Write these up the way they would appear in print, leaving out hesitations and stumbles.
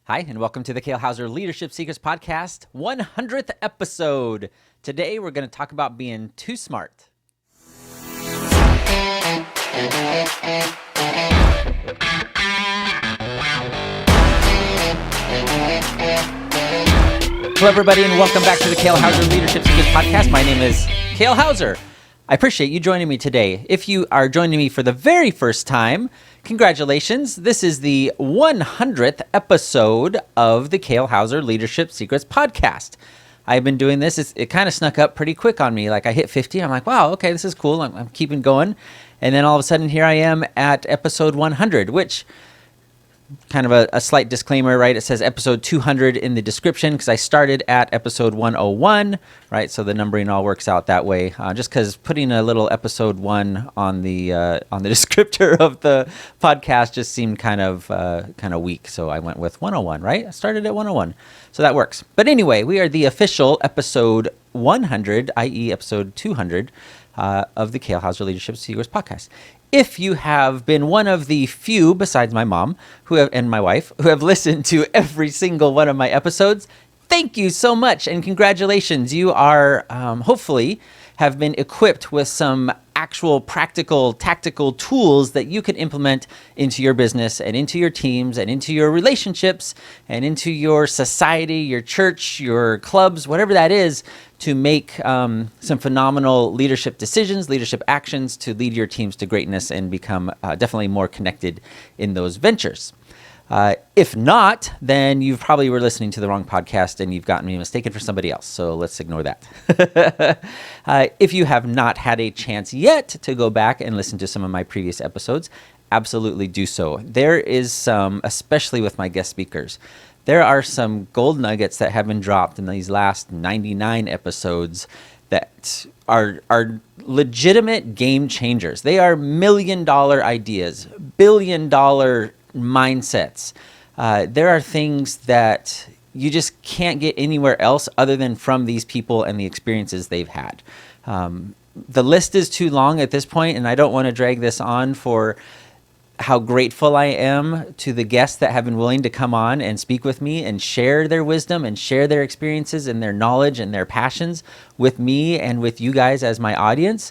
Hi, and welcome to the Kale Houser Leadership Secrets podcast, 100th episode. Today, we're going to talk about being too smart. Hello, everybody, and welcome back to the Kale Houser Leadership Secrets podcast. My name is Kale Houser. I appreciate you joining me today. If you are joining me for the very first time, congratulations. This is the 100th episode of the Kale Houser Leadership Secrets podcast. I've been doing this. It kind of snuck up pretty quick on me. Like I hit 50. I'm like, wow, okay, this is cool. I'm keeping going. And then all of a sudden, here I am at episode 100, which kind of a slight disclaimer, right? It says episode 200 in the description because I started at episode 101, right? So the numbering all works out that way. Just because putting a little episode 1 on the descriptor of the podcast just seemed kind of weak. So I went with 101, right? I started at 101, so that works. But anyway, we are the official episode 100, i.e., episode 200 of the Kale Houser Leadership Secrets podcast. If you have been one of the few, besides my mom and my wife, who have listened to every single one of my episodes, thank you so much and congratulations. You are hopefully have been equipped with some actual practical, tactical tools that you can implement into your business and into your teams and into your relationships and into your society, your church, your clubs, whatever that is, to make some phenomenal leadership decisions, leadership actions to lead your teams to greatness and become definitely more connected in those ventures. If not, then you probably were listening to the wrong podcast and you've gotten me mistaken for somebody else. So let's ignore that. If you have not had a chance yet to go back and listen to some of my previous episodes, absolutely do so. There is some, especially with my guest speakers, there are some gold nuggets that have been dropped in these last 99 episodes that are legitimate game changers. They are $1 million ideas, $1 billion mindsets. There are things that you just can't get anywhere else other than from these people and the experiences they've had. The list is too long at this point, and I don't want to drag this on for how grateful I am to the guests that have been willing to come on and speak with me and share their wisdom and share their experiences and their knowledge and their passions with me and with you guys as my audience.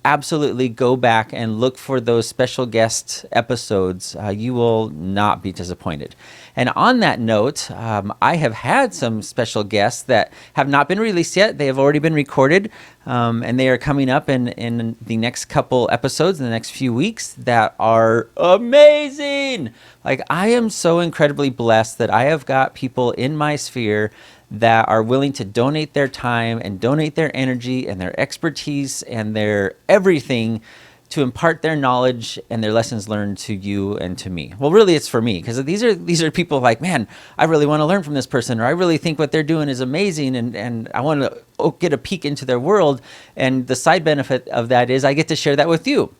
Absolutely go back and look for those special guest episodes. You will not be disappointed. And on that note, I have had some special guests that have not been released yet. They have already been recorded, and they are coming up in the next couple episodes in the next few weeks that are amazing. Like, I am so incredibly blessed that I have got people in my sphere that are willing to donate their time and donate their energy and their expertise and their everything to impart their knowledge and their lessons learned to you and to me. Well, really, it's for me, because these are people like, man, I really want to learn from this person, or I really think what they're doing is amazing, and I want to get a peek into their world. And the side benefit of that is I get to share that with you.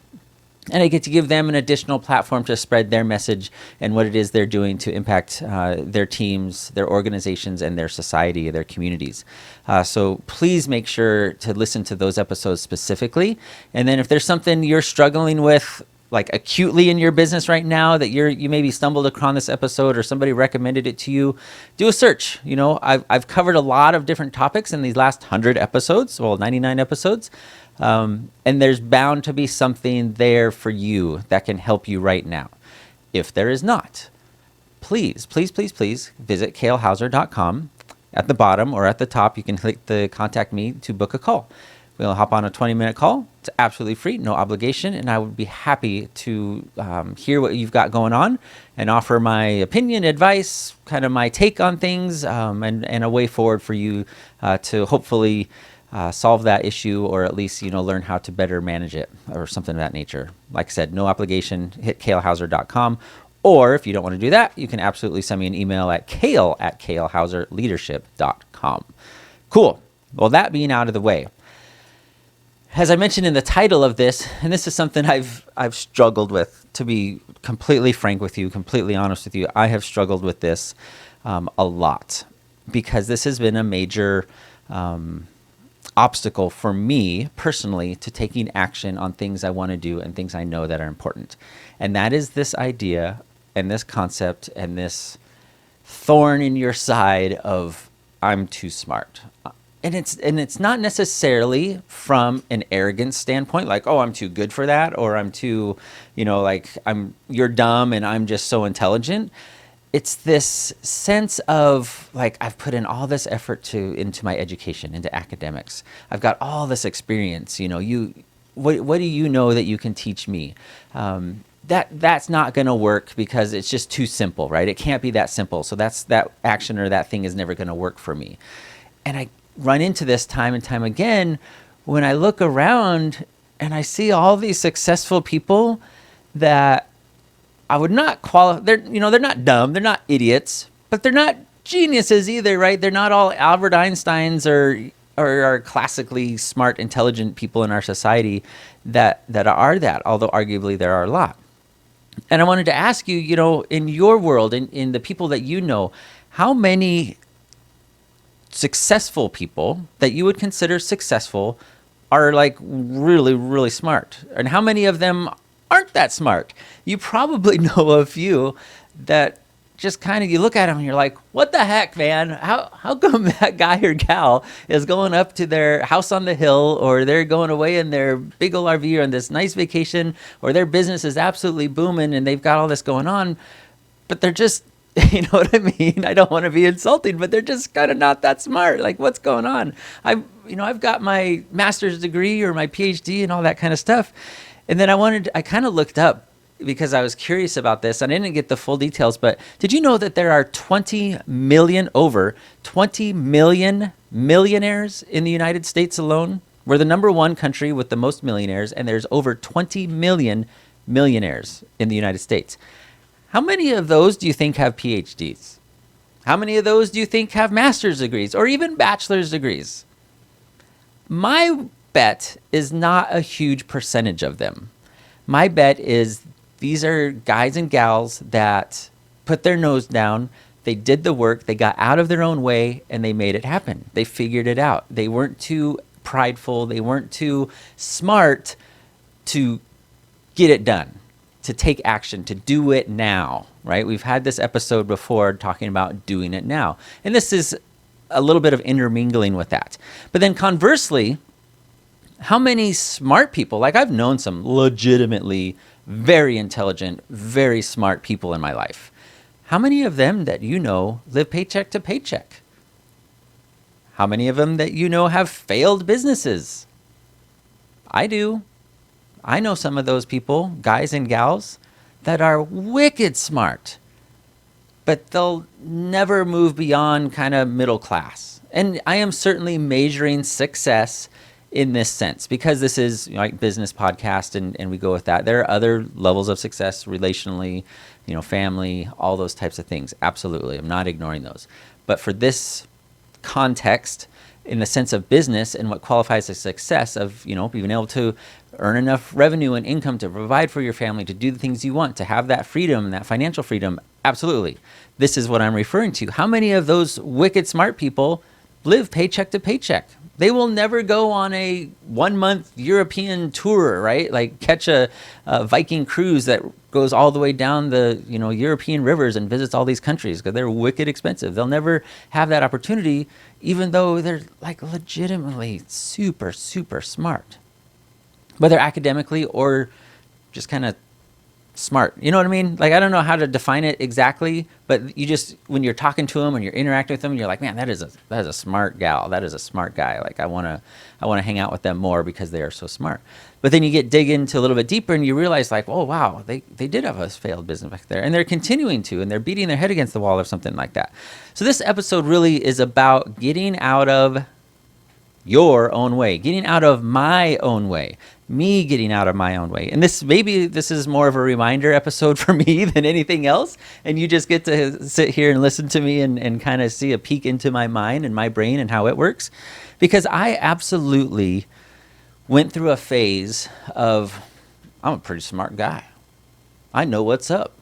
And I get to give them an additional platform to spread their message and what it is they're doing to impact their teams, their organizations, and their society, their communities. So please make sure to listen to those episodes specifically. And then if there's something you're struggling with, like acutely in your business right now, that you maybe stumbled upon this episode or somebody recommended it to you, do a search. You know, I've covered a lot of different topics in these last 100 episodes, well, 99 episodes. And there's bound to be something there for you that can help you right now. If there is not, please visit kalehouser.com. At the bottom or at the top, you can click the contact me to book a call. We'll hop on a 20-minute call. It's absolutely free, no obligation, and I would be happy to hear what you've got going on and offer my opinion, advice, kind of my take on things, and a way forward for you to hopefully solve that issue, or at least, learn how to better manage it or something of that nature. Like I said, no obligation. Hit kalehouser.com. Or if you don't want to do that, you can absolutely send me an email at kale@kalehouserleadership.com. Cool. Well, that being out of the way, as I mentioned in the title of this, and this is something I've struggled with, to be completely frank with you, completely honest with you, I have struggled with this a lot, because this has been a major obstacle for me personally to taking action on things I want to do and things I know that are important. And that is this idea and this concept and this thorn in your side of I'm too smart. And it's not necessarily from an arrogant standpoint, like, oh, I'm too good for that, or I'm too, like you're dumb and I'm just so intelligent. It's this sense of like, I've put in all this effort into my education, into academics. I've got all this experience. What do you know that you can teach me? That's not going to work because it's just too simple, right? It can't be that simple. So that action or that thing is never going to work for me. And I run into this time and time again when I look around and I see all these successful people that I would not qualify. They're not dumb. They're not idiots, but they're not geniuses either, right? They're not all Albert Einsteins or are classically smart, intelligent people in our society that are that, although arguably there are a lot. And I wanted to ask you, in your world, in the people that you know, how many successful people that you would consider successful are like really, really smart? And how many of them aren't that smart? You probably know a few that just kind of, you look at them and you're like, what the heck, man? How come that guy or gal is going up to their house on the hill, or they're going away in their big old RV or on this nice vacation, or their business is absolutely booming and they've got all this going on, but they're just, you know what I mean? I don't want to be insulting, but they're just kind of not that smart. Like, what's going on? I've got my master's degree or my PhD and all that kind of stuff. And then I kind of looked up because I was curious about this. I didn't get the full details, but did you know that there are over 20 million millionaires in the United States alone? We're the number one country with the most millionaires, and there's over 20 million millionaires in the United States. How many of those do you think have PhDs? How many of those do you think have master's degrees or even bachelor's degrees? My bet is not a huge percentage of them. My bet is these are guys and gals that put their nose down, they did the work, they got out of their own way, and they made it happen. They figured it out. They weren't too prideful. They weren't too smart to get it done, to take action, to do it now, right? We've had this episode before talking about doing it now. And this is a little bit of intermingling with that. But then conversely, how many smart people, like I've known some legitimately very intelligent, very smart people in my life. How many of them that you know live paycheck to paycheck? How many of them that you know have failed businesses? I do. I know some of those people, guys and gals, that are wicked smart, but they'll never move beyond kind of middle class. And I am certainly measuring success in this sense because this is like business podcast and we go with that. There are other levels of success relationally, family, all those types of things. Absolutely. I'm not ignoring those. But for this context, in the sense of business and what qualifies as success of, being able to earn enough revenue and income to provide for your family, to do the things you want, to have that freedom, that financial freedom. Absolutely. This is what I'm referring to. How many of those wicked smart people live paycheck to paycheck? They will never go on a 1-month European tour, right? Like catch a Viking cruise that goes all the way down the European rivers and visits all these countries because they're wicked expensive. They'll never have that opportunity, even though they're like legitimately super, super smart, whether academically or just kind of smart. You know what I mean? Like, I don't know how to define it exactly, but you just, when you're talking to them and you're interacting with them, you're like, man, that is a smart gal. That is a smart guy. Like, I want to hang out with them more because they are so smart. But then you dig into a little bit deeper and you realize like, oh, wow, they did have a failed business back there and they're continuing to, and they're beating their head against the wall or something like that. So this episode really is about getting out of your own way, getting out of my own way, me getting out of my own way. And this is more of a reminder episode for me than anything else. And you just get to sit here and listen to me and kind of see a peek into my mind and my brain and how it works. Because I absolutely went through a phase of, I'm a pretty smart guy. I know what's up.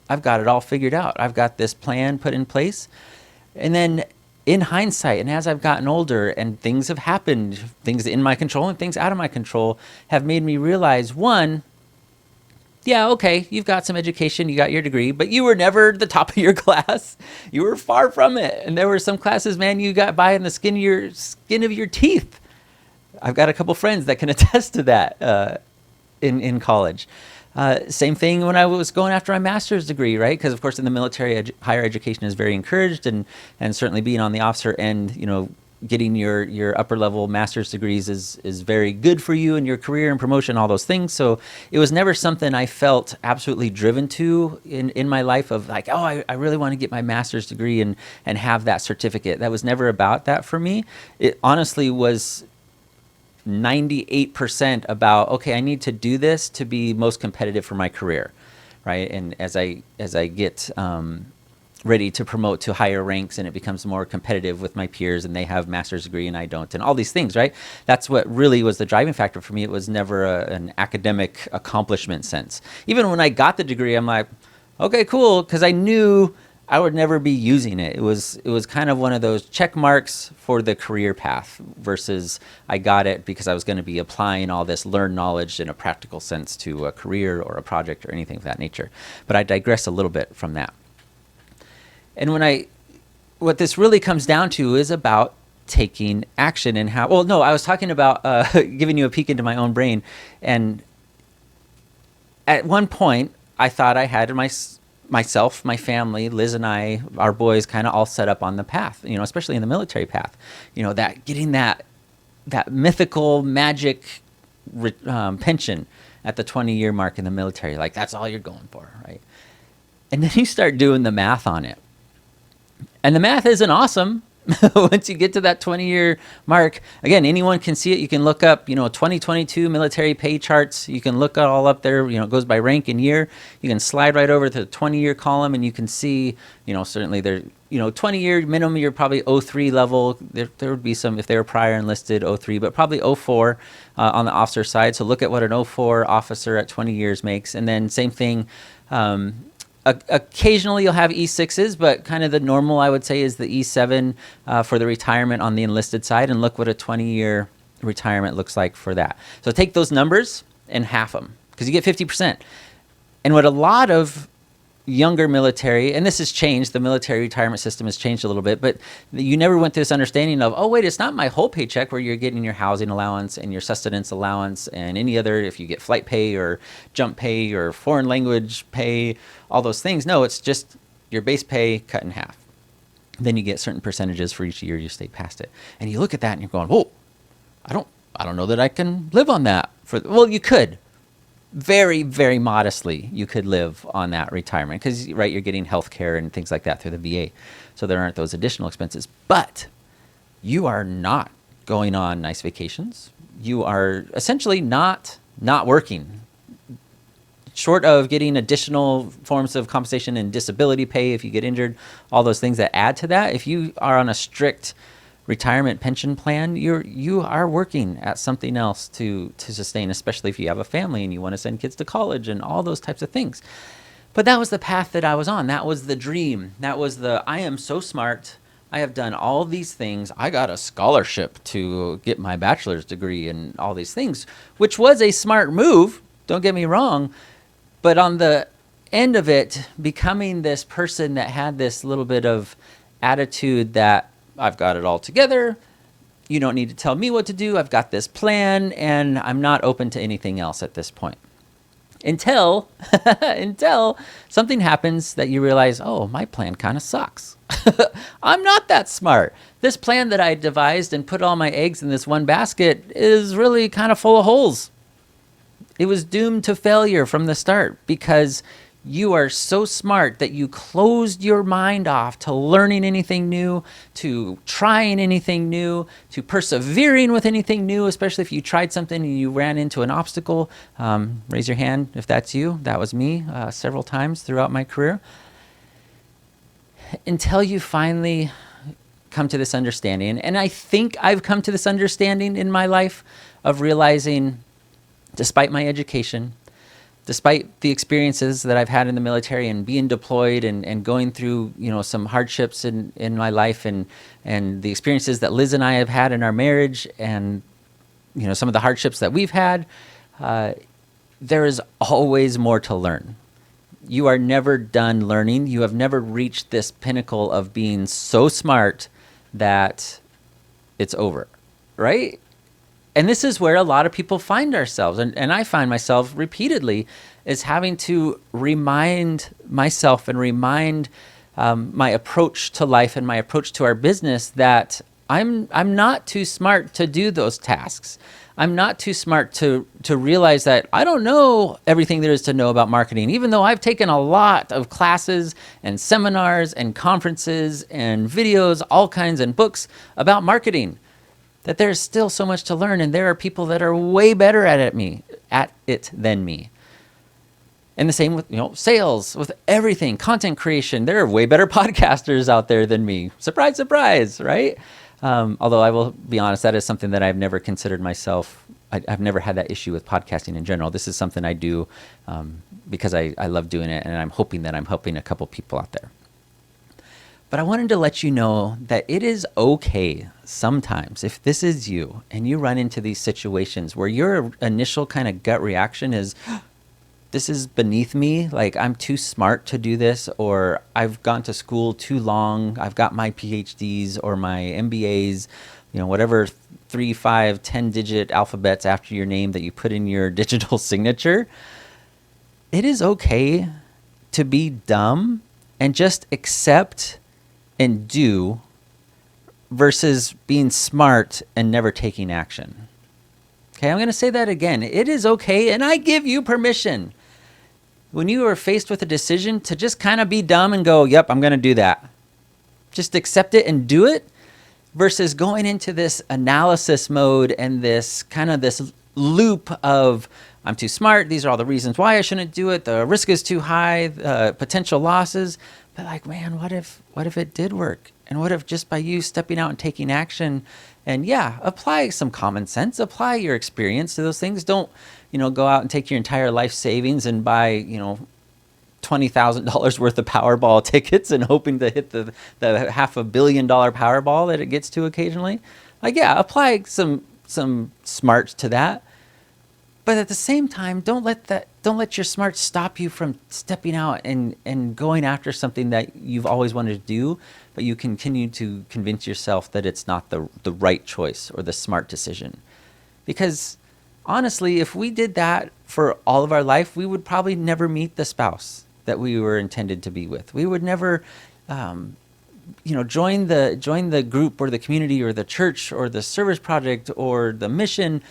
I've got it all figured out. I've got this plan put in place. And then in hindsight, and as I've gotten older and things have happened, things in my control and things out of my control have made me realize, one, yeah, okay, you've got some education, you got your degree, but you were never the top of your class. You were far from it. And there were some classes, man, you got by in the skin of your teeth. I've got a couple friends that can attest to that in college. Same thing when I was going after my master's degree, right? Because of course in the military, higher education is very encouraged, and certainly being on the officer end, getting your upper level master's degrees is very good for you and your career and promotion, all those things. So it was never something I felt absolutely driven to in my life of like, oh, I really want to get my master's degree and have that certificate. That was never about that for me. It honestly was 98% about, okay, I need to do this to be most competitive for my career, right? And as I get ready to promote to higher ranks and it becomes more competitive with my peers and they have master's degree and I don't, and all these things, right? That's what really was the driving factor for me. It was never an academic accomplishment sense. Even when I got the degree, I'm like, okay, cool, because I knew I would never be using it. It was kind of one of those check marks for the career path versus I got it because I was going to be applying all this learned knowledge in a practical sense to a career or a project or anything of that nature. But I digress a little bit from that. And what this really comes down to is about taking action and how, well, no, I was talking about giving you a peek into my own brain. And at one point I thought I had myself, my family, Liz and I, our boys kind of all set up on the path, especially in the military path, that getting that mythical magic pension at the 20-year mark in the military. Like that's all you're going for, right? And then you start doing the math on it. And the math isn't awesome. Once you get to that 20-year mark, again, anyone can see it. You can look up, 2022 military pay charts. You can look it all up there. It goes by rank and year. You can slide right over to the 20-year column, and you can see, certainly there, 20-year minimum, you're probably 03 level. There would be some, if they were prior enlisted, 03, but probably 04 on the officer side. So look at what an 04 officer at 20 years makes. And then same thing, occasionally you'll have E6s, but kind of the normal, I would say, is the E7 for the retirement on the enlisted side. And look what a 20-year retirement looks like for that. So take those numbers and half them because you get 50%. And what a lot of younger military, and this has changed, the military retirement system has changed a little bit, but you never went through this understanding of, oh, wait, it's not my whole paycheck where you're getting your housing allowance and your sustenance allowance and any other, if you get flight pay or jump pay or foreign language pay, all those things. No, it's just your base pay cut in half. Then you get certain percentages for each year you stay past it. And you look at that and you're going, whoa, I don't know that I can live on that. Well, you could. Very, very modestly, you could live on that retirement because, right, you're getting health care and things like that through the VA. So there aren't those additional expenses. But you are not going on nice vacations. You are essentially not working. Short of getting additional forms of compensation and disability pay if you get injured, all those things that add to that. If you are on a strict retirement pension plan, you are working at something else to sustain, especially if you have a family and you want to send kids to college and all those types of things. But that was the path that I was on. That was the dream. That was I am so smart. I have done all these things. I got a scholarship to get my bachelor's degree and all these things, which was a smart move. Don't get me wrong. But on the end of it, becoming this person that had this little bit of attitude that I've got it all together. You don't need to tell me what to do. I've got this plan, and I'm not open to anything else at this point. Until something happens that you realize, oh, my plan kind of sucks. I'm not that smart. This plan that I devised and put all my eggs in this one basket is really kind of full of holes. It was doomed to failure from the start because you are so smart that you closed your mind off to learning anything new, to trying anything new, to persevering with anything new, especially if you tried something and you ran into an obstacle. Raise your hand if that's you. That was me several times throughout my career. Until you finally come to this understanding. And I think I've come to this understanding in my life of realizing, despite my education, despite the experiences that I've had in the military and being deployed and going through, some hardships in my life and the experiences that Liz and I have had in our marriage and, some of the hardships that we've had, there is always more to learn. You are never done learning. You have never reached this pinnacle of being so smart that it's over, right? And this is where a lot of people find ourselves. And I find myself repeatedly is having to remind myself and remind my approach to life and my approach to our business that I'm not too smart to do those tasks. I'm not too smart to realize that I don't know everything there is to know about marketing, even though I've taken a lot of classes and seminars and conferences and videos, all kinds, and books about marketing, that there's still so much to learn. And there are people that are way better at it than me. And the same with, sales, with everything, content creation. There are way better podcasters out there than me. Surprise, surprise, right? Although I will be honest, that is something that I've never considered myself. I've never had that issue with podcasting in general. This is something I do because I love doing it, and I'm hoping that I'm helping a couple people out there. But I wanted to let you know that it is okay sometimes, if this is you and you run into these situations where your initial kind of gut reaction is, this is beneath me, like I'm too smart to do this, or I've gone to school too long, I've got my PhDs or my MBAs, whatever 3, 5, 10-digit alphabets after your name that you put in your digital signature. It is okay to be dumb and just accept and do versus being smart and never taking action. Okay, I'm going to say that again. It is okay, and I give you permission when you are faced with a decision to just kind of be dumb and go, yep, I'm going to do that. Just accept it and do it versus going into this analysis mode and this loop of, I'm too smart, these are all the reasons why I shouldn't do it, the risk is too high, potential losses. But like, man, what if it did work? And what if just by you stepping out and taking action and apply some common sense, apply your experience to those things. Don't, go out and take your entire life savings and buy, $20,000 worth of Powerball tickets and hoping to hit the $500 million Powerball that it gets to occasionally. Like, apply some smarts to that. But at the same time, don't let your smarts stop you from stepping out and going after something that you've always wanted to do, but you continue to convince yourself that it's not the right choice or the smart decision. Because honestly, if we did that for all of our life, we would probably never meet the spouse that we were intended to be with. We would never join the group or the community or the church or the service project or the mission.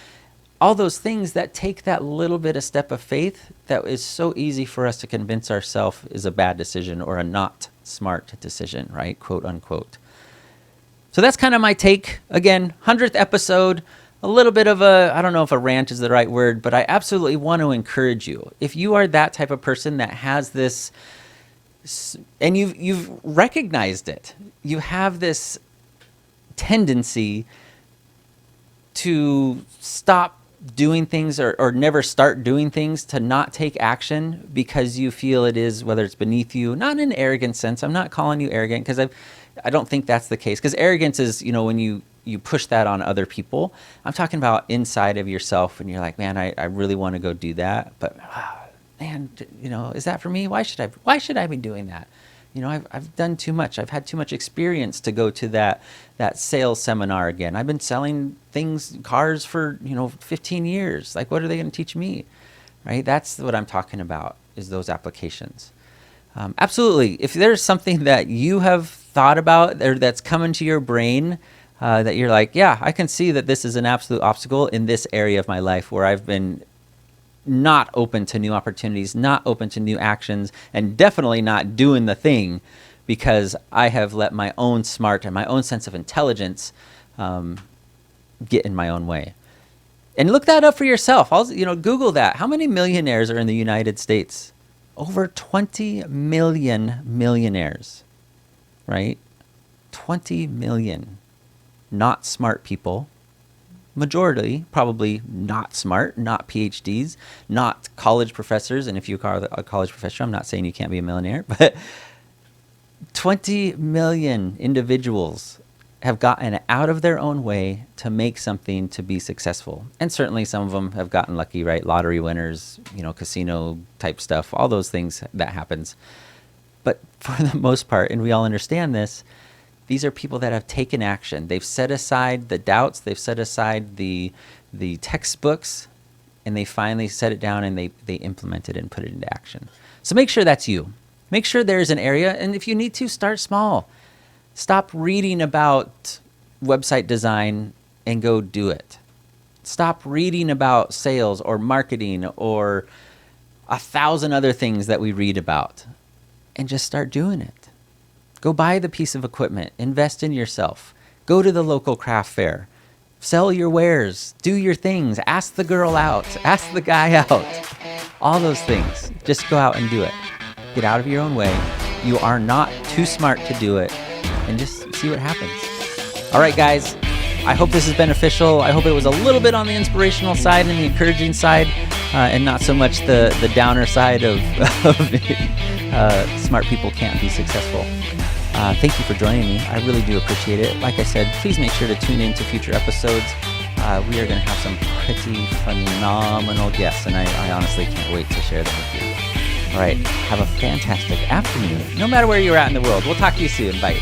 All those things that take that little bit of step of faith that is so easy for us to convince ourselves is a bad decision or a not smart decision, right? Quote unquote. So that's kind of my take. Again, 100th episode, a little bit of I don't know if a rant is the right word, but I absolutely want to encourage you. If you are that type of person that has this, and you've recognized it, you have this tendency to stop doing things or never start doing things, to not take action because you feel it is, whether it's beneath you, not in an arrogant sense. I'm not calling you arrogant because I don't think that's the case, because arrogance is, when you push that on other people. I'm talking about inside of yourself and you're like, man, I really want to go do that, but man, is that for me? Why should I be doing that? I've done too much. I've had too much experience to go to that sales seminar again. I've been selling cars for, 15 years. Like, what are they going to teach me? Right? That's what I'm talking about, is those applications. Absolutely. If there's something that you have thought about or that's come into your brain that you're like, I can see that this is an absolute obstacle in this area of my life where I've been not open to new opportunities, not open to new actions, and definitely not doing the thing because I have let my own smart and my own sense of intelligence get in my own way. And look that up for yourself. Google that. How many millionaires are in the United States? Over 20 million millionaires, right? 20 million not smart people. Majority probably not smart, not PhDs, not college professors. And if you are a college professor, I'm not saying you can't be a millionaire, but 20 million individuals have gotten out of their own way to make something to be successful. And certainly some of them have gotten lucky, right? Lottery winners, casino type stuff, all those things that happens. But for the most part, and we all understand this, these are people that have taken action. They've set aside the doubts, they've set aside the textbooks, and they finally set it down and they implement it and put it into action. So make sure that's you. Make sure there's an area, and if you need to, start small. Stop reading about website design and go do it. Stop reading about sales or marketing or 1,000 other things that we read about and just start doing it. Go buy the piece of equipment. Invest in yourself. Go to the local craft fair. Sell your wares. Do your things. Ask the girl out. Ask the guy out. All those things. Just go out and do it. Get out of your own way. You are not too smart to do it. And just see what happens. All right, guys. I hope this is beneficial. I hope it was a little bit on the inspirational side and the encouraging side, and not so much the downer side of smart people can't be successful. Thank you for joining me. I really do appreciate it. Like I said, please make sure to tune in to future episodes. We are going to have some pretty phenomenal guests, and I honestly can't wait to share them with you. All right, have a fantastic afternoon, no matter where you're at in the world. We'll talk to you soon. Bye.